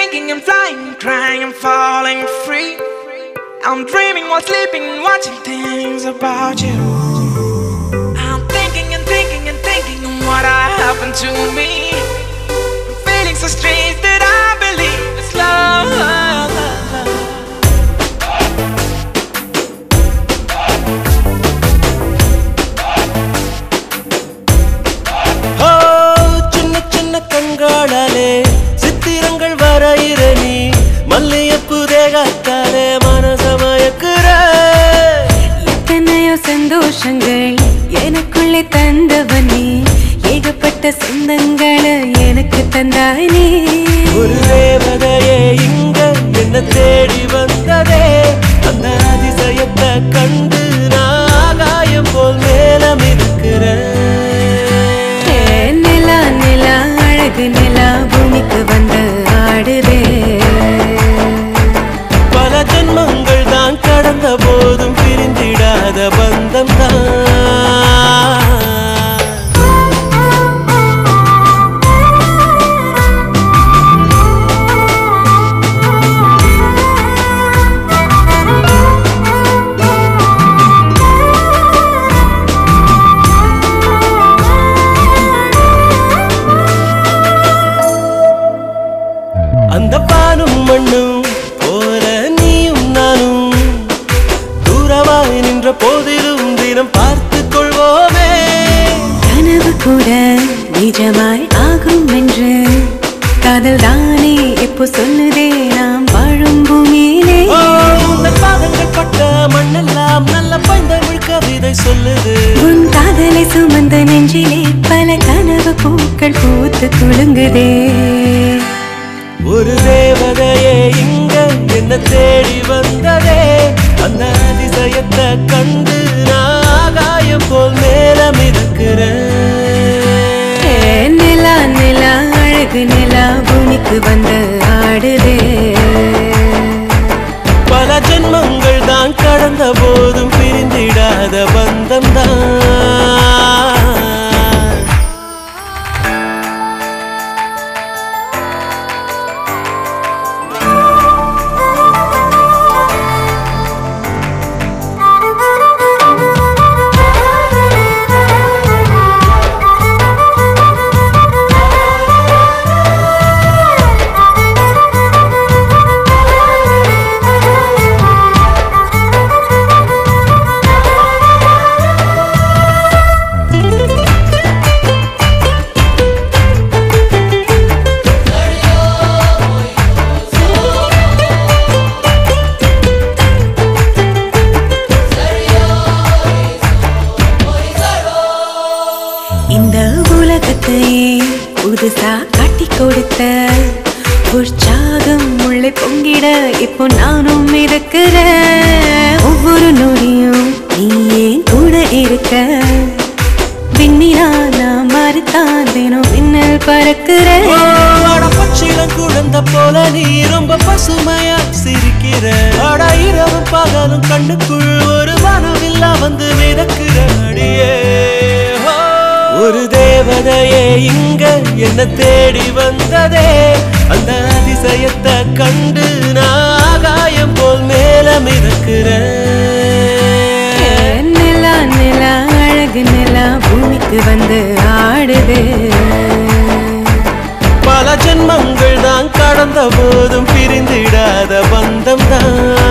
thinking, I'm flying, crying, I'm falling free. I'm dreaming while sleeping, watching things about you. I'm thinking and thinking and thinking what happened to me. I'm feeling so strange that I believe it's love. Oh, chinna chinna kangalale சித்திரங்கள் வரையிற நீ மல்லியப்பு தேகத்தாலே மனசமயக்குற எத்தனையோ சந்தோஷங்கள் எனக்குள்ளே தந்தவன் நீ ஏகப்பட்ட சொந்தங்களை எனக்கு தந்தாய் நீ ஒரு தேவதையே இங்க என்ன தேடி வந்ததே அந்த அதிசயத்தை கண்டு நான் ஆகாயம் போல் மேலம் இருக்கிறேன் நிலா நிலா அழகு நிலா பூமிக்கு வந்து ஆடுதே பல ஜென்மங்கள் தான் கடந்த போதும் பிரிந்திடாத பந்தம் தான் அந்த பானும் மண்ணும் போல நீயும் நானும் தூரமாய் நின்ற போதிலும் தினம் பார்த்து கொள்வோமே கனவு கூட நிஜமாய் ஆகும் என்று காதல் தானே எப்போ சொல்லுதே நாம் வாழும் பூமியிலே உங்கள் பாதங்கள் பட்ட மண்ணெல்லாம் நல்ல பைந்தமிழ் கவிதை சொல்லுது உன் காதலை சுமந்த நெஞ்சிலே பல கனவு பூக்கள் பூத்து குலுங்குதே ஒரு தேவதையே இங்க என்ன தேடி வந்ததே அந்த அதிசயத்தை கண்டு நான் ஆகாயம் போல் மேலம் இருக்கிறேன் நிலா நிலா அழகு நிலா பூமிக்கு வந்து ஆடுதே பல ஜென்மங்கள் தான் கடந்த போதும் பிரிந்திடாத பந்தம் தான் இந்த உலகத்தையே புதுசா காட்டி கொடுத்த உற்சாகம் உள்ளே பொங்கிட இப்போ நானும் இருக்கிறேன் ஒவ்வொரு நொடியும் நீ ஏன் கூட இருக்க விண்ணிலா நான் மறுத்தான் தினம் விண்ணல் பறக்கிறேன் பச்சிலம் குழந்த போல நீ ரொம்ப பசுமையா சிரிக்கிற இரவும் பகலும் கண்ணுக்குள் ஒரு வானவில்லா வந்து மிதக்கிற அடியே ஒரு தேவதையே இங்க என்ன தேடி வந்ததே அந்த அதிசயத்தை கண்டு நான் ஆகாயம் போல் மேலம் இருக்கிறேன் நிலா நிலா அழகு நிலா பூமிக்கு வந்து ஆடுதே பல ஜென்மங்கள் தான் கடந்த போதும் பிரிந்திடாத பந்தம் தான்